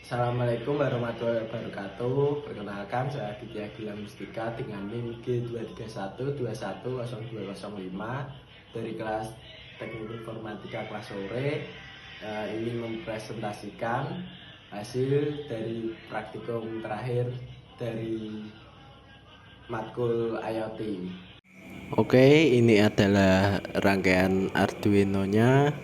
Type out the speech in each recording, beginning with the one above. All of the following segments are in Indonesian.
Assalamualaikum warahmatullahi wabarakatuh. Perkenalkan, saya Aditya Gilang Mustika dengan NIM G231210205 dari kelas Teknik Informatika kelas sore. Ini mempresentasikan hasil dari praktikum terakhir dari matkul IoT. Oke, ini adalah rangkaian Arduino-nya.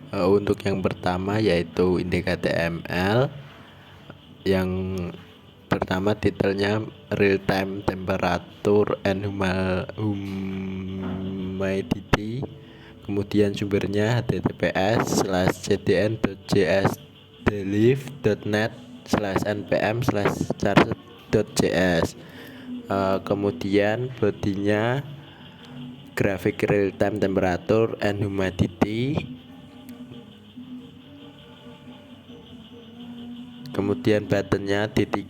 Untuk yang pertama yaitu indikator HTML. Yang pertama titelnya Real Time Temperature and Humidity. Kemudian sumbernya https://cdn.jsdelif.net/npm/charge.js. Kemudian bodinya grafik real time temperature and humidity. Kemudian buttonnya D3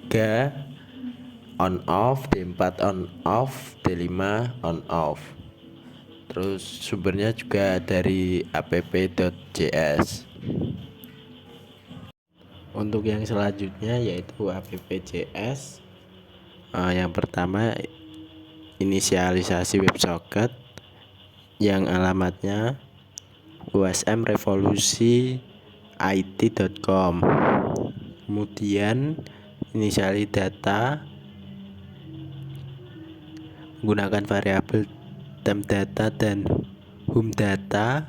on off, D4 on off, D5 on off. Terus sumbernya juga dari app.js. Untuk yang selanjutnya yaitu app.js. Yang pertama inisialisasi WebSocket yang alamatnya usmrevolusi.it.com. Kemudian inisiali data menggunakan variabel temp data dan home data.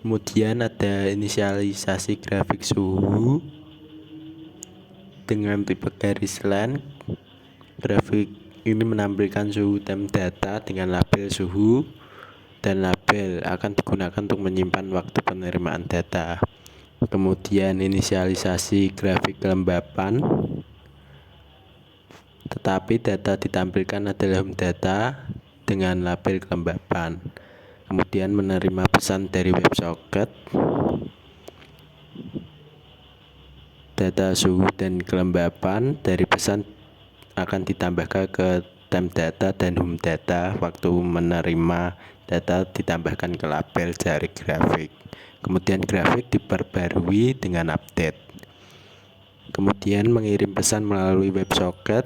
Kemudian ada inisialisasi grafik suhu dengan tipe garis line. Grafik ini menampilkan suhu temp data dengan label suhu, dan label akan digunakan untuk menyimpan waktu penerimaan data. Kemudian inisialisasi grafik kelembapan, tetapi data ditampilkan adalah home data dengan label kelembapan. Kemudian menerima pesan dari WebSocket. Data suhu dan kelembapan dari pesan akan ditambahkan ke temp data dan home data. Waktu menerima data ditambahkan ke label jari grafik. Kemudian grafik diperbarui dengan update. Kemudian mengirim pesan melalui WebSocket.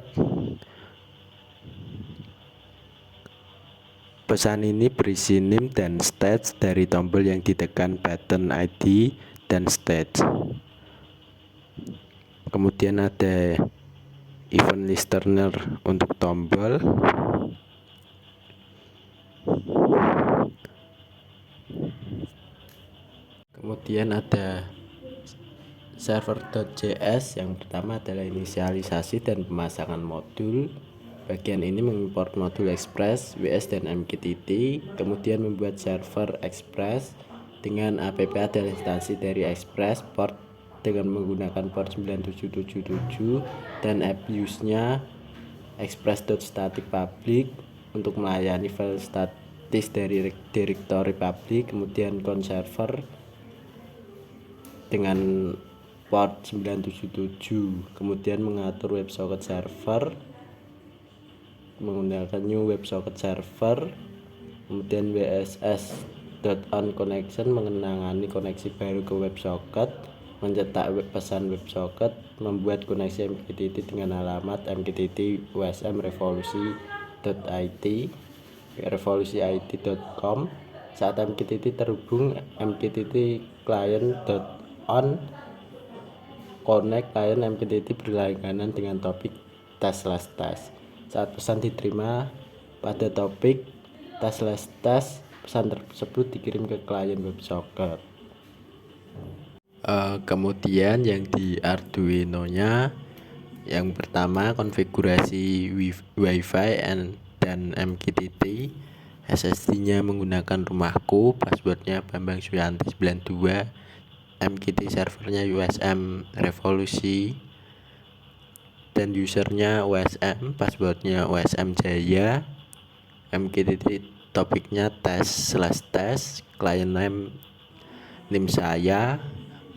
Pesan ini berisi name dan stage dari tombol yang ditekan, button ID dan stage. Kemudian ada event listener untuk tombol. Kemudian ada server.js. Yang pertama adalah inisialisasi dan pemasangan modul. Bagian ini mengimport modul Express, WS dan MQTT. Kemudian membuat server Express dengan app adalah instansi dari Express port dengan menggunakan port 9777, dan app use-nya express.static public untuk melayani file statis dari directory public. Kemudian conserver dengan port 977. Kemudian mengatur WebSocket server menggunakan new WebSocket server. Kemudian wss.on connection mengenangani koneksi baru ke WebSocket, mencetak pesan WebSocket, membuat koneksi MQTT dengan alamat MQTT revolusi.it.com. Saat MQTT terhubung, MQTT client.on connect client MQTT berlangganan dengan topik tes/tes. Saat pesan diterima pada topik tes/tes, pesan tersebut dikirim ke klien WebSocket. Kemudian yang di Arduino-nya, yang pertama konfigurasi Wi-Fi dan MQTT. SSD-nya menggunakan rumahku, passwordnya Bambang Suyanti 92. MQTT servernya USM Revolusi, dan usernya USM, passwordnya USM Jaya. MQTT topiknya tes/tes, client name saya.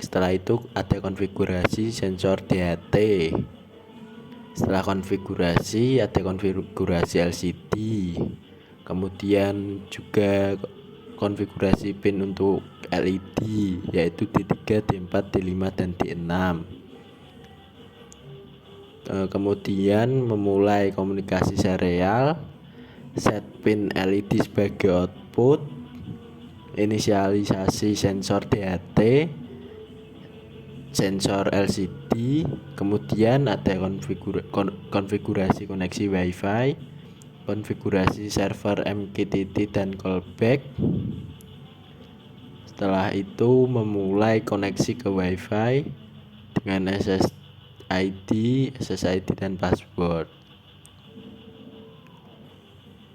Setelah itu ada konfigurasi sensor DHT. Setelah konfigurasi, ada konfigurasi LCD, kemudian juga konfigurasi pin untuk LED, yaitu D3, D4, D5, dan D6. Kemudian memulai komunikasi serial, set pin LED sebagai output, inisialisasi sensor DHT, sensor LCD, kemudian ada konfigurasi koneksi WiFi, konfigurasi server MQTT dan callback. Setelah itu memulai koneksi ke WiFi dengan SSID dan password.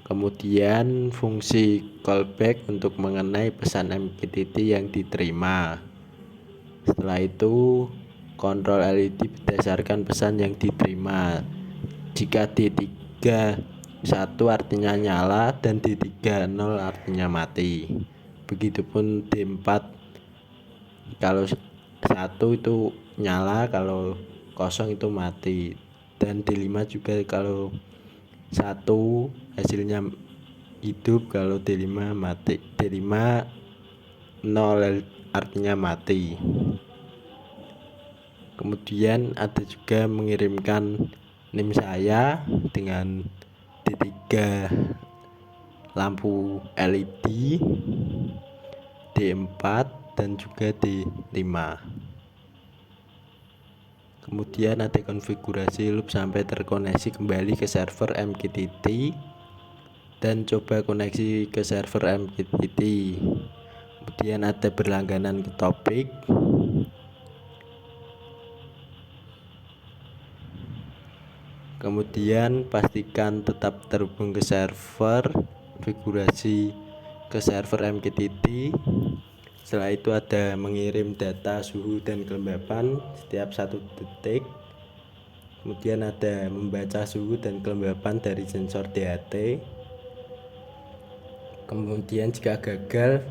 Kemudian fungsi callback untuk mengenai pesan MQTT yang diterima. Setelah itu kontrol LED berdasarkan pesan yang diterima. Jika D31 artinya nyala dan D30 artinya mati. Begitupun D4, kalau 1 itu nyala, kalau kosong itu mati. Dan D5 juga, kalau 1 hasilnya hidup, kalau D5 mati. D5 0 artinya mati. Kemudian ada juga mengirimkan NIM saya dengan D3 lampu LED, D4 dan juga D5. Kemudian ada konfigurasi loop sampai terkoneksi kembali ke server MQTT dan coba koneksi ke server MQTT. Kemudian ada berlangganan ke topik. Kemudian pastikan tetap terhubung ke server, konfigurasi ke server MQTT. Setelah itu ada mengirim data suhu dan kelembapan setiap 1 detik. Kemudian ada membaca suhu dan kelembapan dari sensor DHT. Kemudian jika gagal,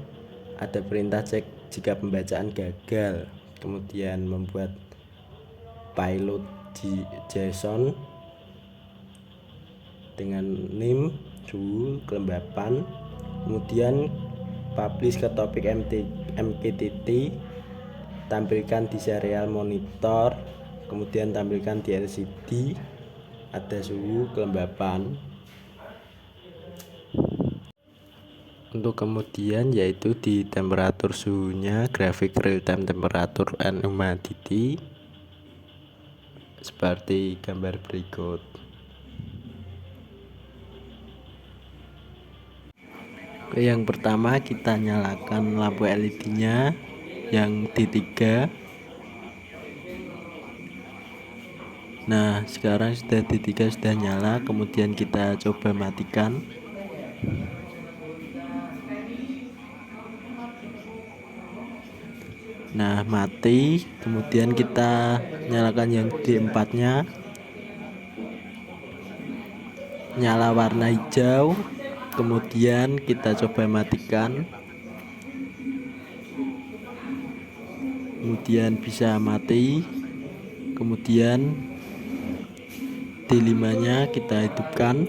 ada perintah cek jika pembacaan gagal. Kemudian membuat payload JSON dengan NIM, suhu, kelembapan. Kemudian publish ke topik MQTT, tampilkan di serial monitor, kemudian tampilkan di LCD, ada suhu, kelembapan. Untuk kemudian yaitu di temperatur suhunya, grafik real time temperature and humidity seperti gambar berikut. Oke, yang pertama kita nyalakan lampu LED-nya yang D3. Nah, sekarang sudah D3 sudah nyala, kemudian kita coba matikan. Nah, mati. Kemudian kita nyalakan yang D4-nya. Nyala warna hijau. Kemudian kita coba matikan. Kemudian bisa mati. Kemudian D5-nya kita hidupkan.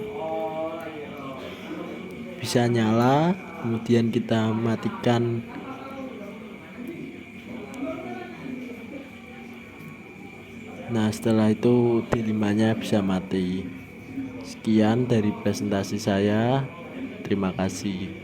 Bisa nyala. Kemudian kita matikan. Nah, setelah itu D5-nya bisa mati. Sekian dari presentasi saya. Terima kasih.